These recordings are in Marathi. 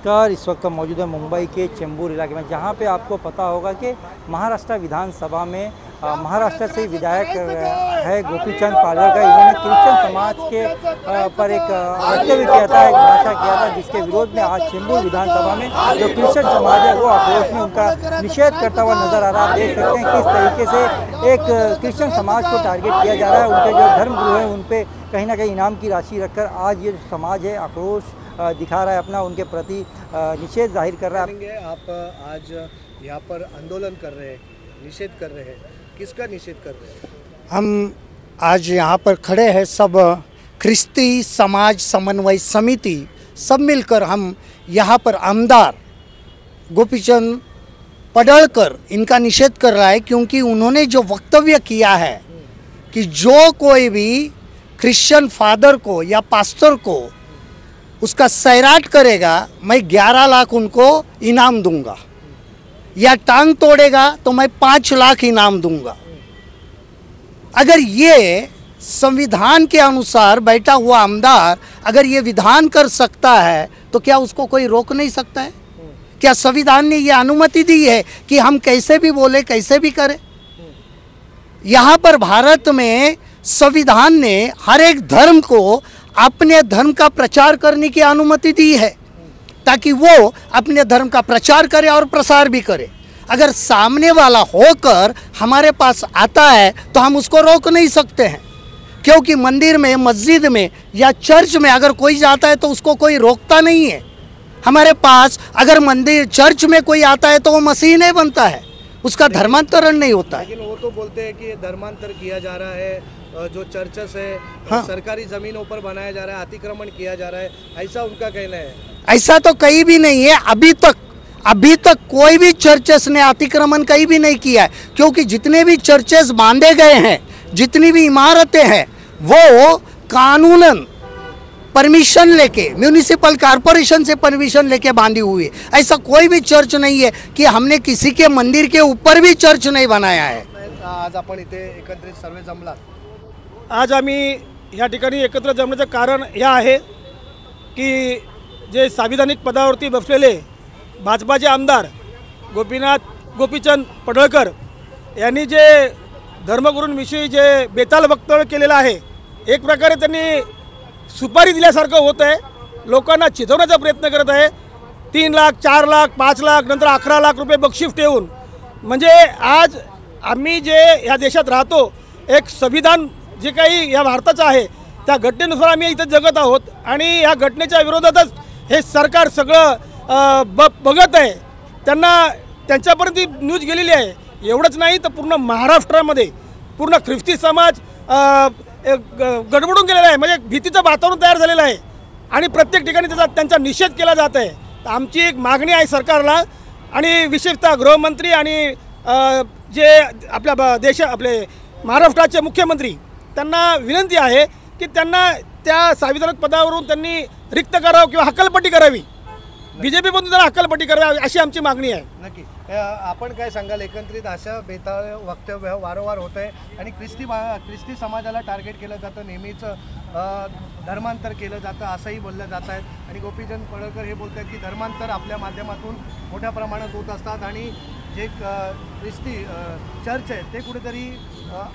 नमस्कार। इस वक्त मौजूद है मुंबई के चेंबूर इलाके में, जहां पे आपको पता होगा कि महाराष्ट्र विधानसभा में महाराष्ट्र से विधायक है गोपीचंद पाडळकर। इन्होंने क्रिश्चियन समाज के पर एक वक्तव्य किया था, एक भाषा किया था, जिसके विरोध में आज चेंबूर विधानसभा में जो क्रिश्चियन समाज है वो आक्रोश में उनका निषेध करता हुआ नजर आ रहा है। देख सकते हैं किस तरीके से एक क्रिश्चियन समाज को टारगेट किया जा रहा है। उनके जो धर्मगुरु हैं उन पर कहीं ना कहीं इनाम की राशि रखकर आज ये समाज है आक्रोश दिखा रहा है, अपना उनके प्रति निषेध जाहिर कर रहा है। आप आज यहाँ पर आंदोलन कर रहे हैं, निषेध कर रहे हैं, किसका निषेध कर रहे हैं? हम आज यहाँ पर खड़े हैं, सब ख्रिस्ती समाज समन्वय समिति सब मिलकर हम यहाँ पर आमदार गोपीचंद पाडळकर इनका निषेध कर रहा है, क्योंकि उन्होंने जो वक्तव्य किया है कि जो कोई भी क्रिश्चियन फादर को या पास्टर को उसका सैराट करेगा मैं 11 लाख उनको इनाम दूंगा, या टांग तोड़ेगा तो मैं 5 लाख इनाम दूंगा। अगर ये संविधान के अनुसार बैठा हुआ आमदार अगर ये विधान कर सकता है तो क्या उसको कोई रोक नहीं सकता है? क्या संविधान ने ये अनुमति दी है कि हम कैसे भी बोले कैसे भी करें? यहाँ पर भारत में संविधान ने हर एक धर्म को अपने धर्म का प्रचार करने की अनुमति दी है, ताकि वो अपने धर्म का प्रचार करे और प्रसार भी करे। अगर सामने वाला होकर हमारे पास आता है तो हम उसको रोक नहीं सकते हैं, क्योंकि मंदिर में, मस्जिद में या चर्च में अगर कोई जाता है तो उसको कोई रोकता नहीं है। हमारे पास अगर मंदिर चर्च में कोई आता है तो वो मसीह नहीं बनता है, उसका धर्मांतरण नहीं होता है। लेकिन वो तो बोलते हैं कि धर्मांतर किया जा रहा है, जो चर्चेस है हाँ। सरकारी जमीनों पर बनाया जा रहा है, अतिक्रमण किया जा रहा है, ऐसा उनका कहना है। ऐसा तो कहीं भी नहीं है। अभी तक कोई भी चर्चेस ने अतिक्रमण कहीं भी नहीं किया है, क्योंकि जितने भी चर्चेस बांधे गए हैं, जितनी भी इमारतें हैं, वो कानूनन परमिशन लेके, म्यूनिसिपल कॉरपोरेशन से परमिशन लेके बांधी हुई है। ऐसा कोई भी चर्च नहीं है कि हमने किसी के मंदिर के ऊपर भी चर्च नहीं बनाया है। आज आपण इथे एकत्रित सर्वे जमला। आज आम्ही या ठिकाणी एकत्र जमण्याचं कारण हे आहे की जे संविधानिक पदावरती बसलेले भाजपाचे आमदार गोपीचंद पाडळकर यांनी जे धर्मगुरूंविषयी जे बेताल वक्तव्य केलेलं आहे, एक प्रकारे त्यांनी सुपारी दिल्यासारखं होत आहे, लोकांना चिथवण्याचा प्रयत्न करत आहे। 3 लाख, 4 लाख, 5 लाख, नंतर 11 लाख रुपये बक्षीस ठेवून, म्हणजे आज आम्ही जे या देशात राहतो, एक संविधान जे काही या भारताचं आहे त्या घटनेनुसार आम्ही इथं जगत आहोत, आणि या घटनेच्या विरोधातच हे सरकार सगळं बघत आहे। त्यांच्यापर्यंत ती न्यूज गेलेली आहे। एवढंच नाही तर पूर्ण महाराष्ट्रामध्ये पूर्ण ख्रिस्ती समाज गडबडून गेलेला आहे, म्हणजे भीतीचं वातावरण तयार झालेलं आहे, आणि प्रत्येक ठिकाणी त्यांचा निषेध केला जात आहे। तर आमची एक मागणी आहे सरकारला, आणि विशेषतः गृहमंत्री आणि जे आपले महाराष्ट्राचे मुख्यमंत्री त्यांना विनंती आहे की त्यांना त्या संविधानिक पदावरून त्यांनी रिक्त करावं किंवा हकालपट्टी करावी, बीजेपी मधून त्यांना हकालपट्टी करावी, अशी आमची मागणी आहे। नक्की आपण काय सांगाल? एकत्रित अशा बेताळ वक्तव्य वारंवार होत आहे, आणि ख्रिस्ती समाजाला टार्गेट केलं जातं, नेहमीच धर्मांतर केलं जातं असंही बोललं जात आहे। आणि गोपीचंद पाडळकर हे बोलत आहेत की धर्मांतर आपल्या माध्यमातून मोठ्या प्रमाणात होत असतात, आणि जे ख्रिस्ती चर्च आहे ते कुठेतरी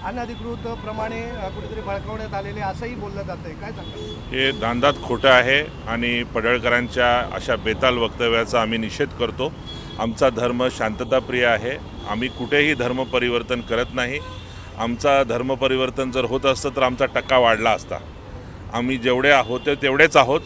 अनधिकृत प्रमाणे कुठेतरी बळकावण्यात आलेले असंही बोललं जातं आहे। काय सांगाल? हे दांदात खोटं आहे, आणि पाडळकरांच्या अशा बेताल वक्तव्याचा आम्ही निषेध करतो। आमचा धर्म शांतताप्रिय आहे, आम्ही कुठेही धर्म परिवर्तन करत नाही। आमचा धर्म परिवर्तन जर होत असतं तर आमचा टक्का वाढला असता। आम्ही जेवढे आहोत तेवढेच आहोत,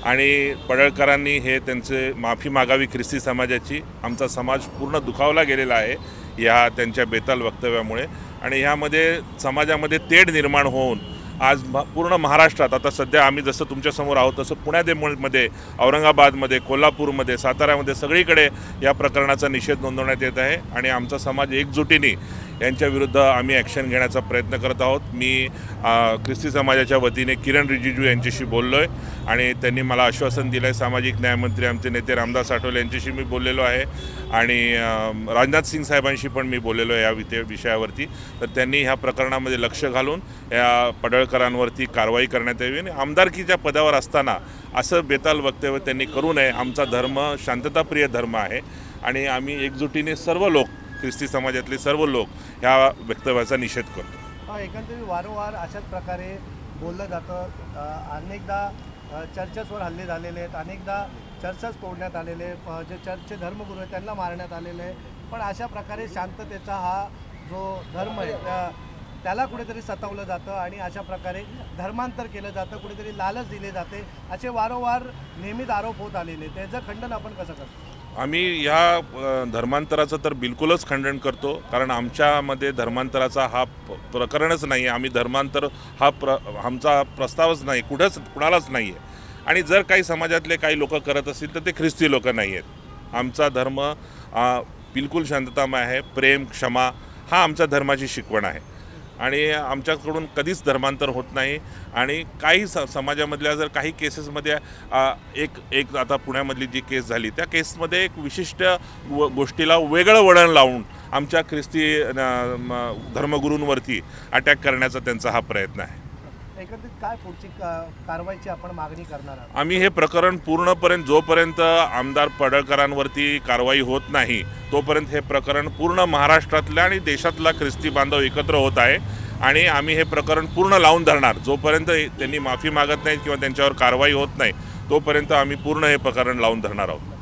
आणि पाडळकरांनी हे त्यांचे माफी मागावी ख्रिस्ती समाजाची। आमचा समाज पूर्ण दुखावला गेलेला आहे या त्यांच्या बेताल वक्तव्यामुळे, आणि ह्यामध्ये समाजामध्ये तेढ निर्माण होऊन आज पूर्ण महाराष्ट्रात, आता सध्या आम्ही जसं तुमच्यासमोर आहोत तसं पुण्यामध्ये, औरंगाबादमध्ये, कोल्हापूरमध्ये, साताऱ्यामध्ये सगळीकडे या प्रकरणाचा निषेध नोंदवण्यात येत आहे, आणि आमचा समाज एकजुटीने यांच्याविरुद्ध आम्ही ॲक्शन घेण्याचा प्रयत्न करत आहोत. मी ख्रिस्ती समाजाच्या वतीने किरण रिजिजू यांच्याशी बोललो आहे आणि त्यांनी मला आश्वासन दिलं आहे. सामाजिक न्यायमंत्री आमचे नेते रामदास आठवले यांच्याशी मी बोललेलो आहे आणि राजनाथ सिंग साहेबांशी पण मी बोललेलो आहे या विषयावरती. तर त्यांनी ह्या प्रकरणामध्ये लक्ष घालून या पडळकरांवरती कारवाई करण्यात यावी आणि आमदारकीच्या पदावर असताना असं बेताल वक्तव्य त्यांनी करू नये. आमचा धर्म शांतताप्रिय धर्म आहे आणि आम्ही एकजुटीने सर्व लोक, ख्रिस्ती समाजातले सर्व लोक ह्या वक्तव्याचा निषेध करतो. एकंदरीत वारंवार अशाच प्रकारे बोललं जातं. अनेकदा चर्चेसवर हल्ले झालेले आहेत, अनेकदा चर्चेस तोडण्यात आलेले, जे चर्चचे धर्मगुरू आहेत त्यांना मारण्यात आलेले आहे. पण अशा प्रकारे शांततेचा हा जो धर्म आहे त्याला कुठेतरी सतावलं जातं आणि अशा प्रकारे धर्मांतर केलं जातं, कुठेतरी लालच दिले जाते, असे वारंवार नेहमीच आरोप होत आलेले. त्याचं खंडन आपण कसं करतो? आम्ही ह्या धर्मांतराचं तर बिलकुलच खंडन करतो, कारण आमच्यामध्ये धर्मांतराचा हा प्रकरणच नाही आहे. आम्ही धर्मांतर हा आमचा प्रस्तावच नाही, कुणालाच नाही आहे. आणि जर काही समाजातले काही लोक करत असतील तर ते ख्रिस्ती लोक नाही आहेत. आमचा धर्म बिलकुल शांततामय आहे. प्रेम, क्षमा हा आमच्या धर्माची शिकवण आहे आणि आमच्याकडून कधीच धर्मांतर होत नाही. आणि काही समाजामधल्या जर काही केसेसमध्ये एक आता पुण्यामधली जी केस झाली त्या केसमध्ये एक विशिष्ट गोष्टीला वेगळं वळण लावून आमच्या ख्रिस्ती धर्मगुरूंवरती अटॅक करण्याचा त्यांचा हा प्रयत्न आहे. एकंदरीत काय पुढची कारवाईची आपण मागणी करणार आहात? आम्ही हे प्रकरण पूर्णपर्यंत जोपर्यंत आमदार पडळकरांवरती कारवाई होत नाही तोपर्यंत हे प्रकरण पूर्ण महाराष्ट्रातल्या आणि देशातला ख्रिस्ती बांधव एकत्र होत आहे आणि आम्ही हे प्रकरण पूर्ण लावून धरणार. जोपर्यंत त्यांनी माफी मागत नाहीत किंवा त्यांच्यावर कारवाई होत नाही तोपर्यंत आम्ही पूर्ण हे प्रकरण लावून धरणार आहोत.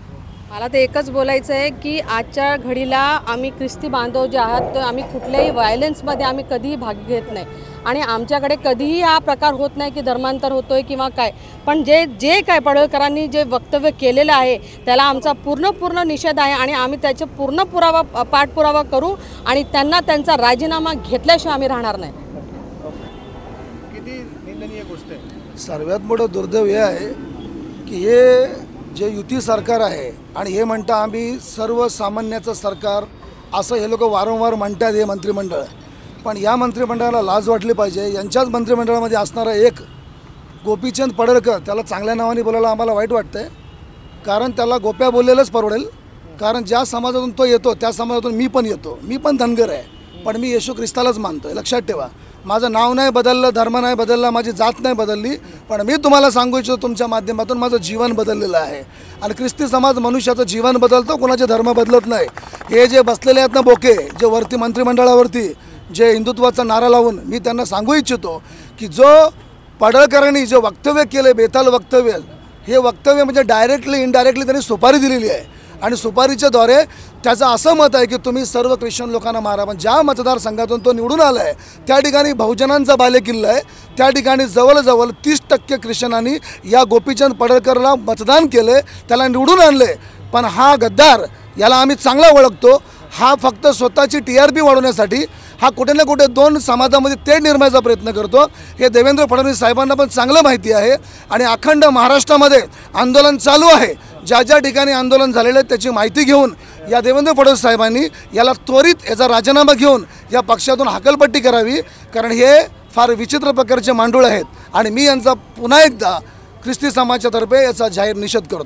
मला तर एकच बोलायचं आहे की आजच्या घडीला आम्ही ख्रिस्ती बांधव जे आहात तर आम्ही कुठल्याही व्हायलन्समध्ये आम्ही कधीही भाग घेत नाही आणि आमच्याकडे कधीही हा प्रकार होत नाही की धर्मांतर होतोय किंवा काय. पण जे काय पडळकरांनी जे वक्तव्य केलेलं आहे त्याला आमचा पूर्ण निषेध आहे आणि आम्ही त्याचे पूर्ण पाठपुरावा करू आणि त्यांना त्यांचा राजीनामा घेतल्याशिवाय आम्ही राहणार नाही. किती निंदनीय गोष्ट आहे. सर्वात मोठं दुर्दैव हे आहे की हे जे युती सरकार आहे आणि हे म्हणतं आम्ही सर्वसामान्याचं सरकार असं हे लोक वारंवार म्हणतात हे मंत्रिमंडळ. पण या मंत्रिमंडळाला लाज वाटली पाहिजे. यांच्याच मंत्रिमंडळामध्ये असणारा एक गोपीचंद पडळकर त्याला चांगल्या नावाने बोलायला आम्हाला वाईट वाटतं आहे, कारण त्याला गोप्या बोललेलंच परवडेल. कारण ज्या समाजातून तो येतो त्या समाजातून मी पण येतो. मी पण धनगर आहे पण मी येशू ख्रिस्तालाच मानतो आहे. लक्षात ठेवा, माझं नाव नाही बदललं, धर्म नाही बदलला, माझी जात नाही बदलली, पण मी तुम्हाला सांगू इच्छितो तुमच्या माध्यमातून माझं जीवन बदललेलं आहे. आणि ख्रिस्ती समाज मनुष्याचं जीवन बदलतो, कोणाचे धर्म बदलत नाही. हे जे बसलेले आहेत ना बोके, जे वरती मंत्रिमंडळावरती जे हिंदुत्वाचा नारा लावून, मी त्यांना सांगू इच्छितो की जो पडळकरांनी जे वक्तव्य केले, बेताल वक्तव्य, हे वक्तव्य म्हणजे डायरेक्टली इनडायरेक्टली त्यांनी सुपारी दिलेली आहे आणि सुपारीच्या द्वारे त्याचं असं मत आहे की तुम्ही सर्व ख्रिश्चन लोकांना मारा. पण ज्या मतदारसंघातून तो निवडून आला आहे त्या ठिकाणी बहुजनांचा बालेकिल्ला आहे. त्या ठिकाणी जवळजवळ 30% ख्रिश्चनांनी या गोपीचंद पडळकरला मतदान केले, त्याला निवडून आणले. पण हा गद्दार, याला आम्ही चांगला ओळखतो. हा फक्त स्वतःची TRP वाढवण्यासाठी हा कुठे ना कुठे दोन समाजामध्ये तेढ निर्माणाचा प्रयत्न करतो. हे देवेंद्र फडणवीस साहेबांना पण चांगलं माहिती आहे आणि अखंड महाराष्ट्रामध्ये आंदोलन चालू आहे. ज्या ज्या ठिकाणी आंदोलन झालेलं आहे त्याची माहिती घेऊन या देवेंद्र फडणवीस साहेबांनी याला त्वरित याचा राजीनामा घेऊन या पक्षातून हकलपट्टी करावी, कारण हे फार विचित्र प्रकारचे मांडूळ आहेत आणि मी यांचा पुन्हा एकदा ख्रिस्ती समाजातर्फे याचा जाहीर निषेध करतो.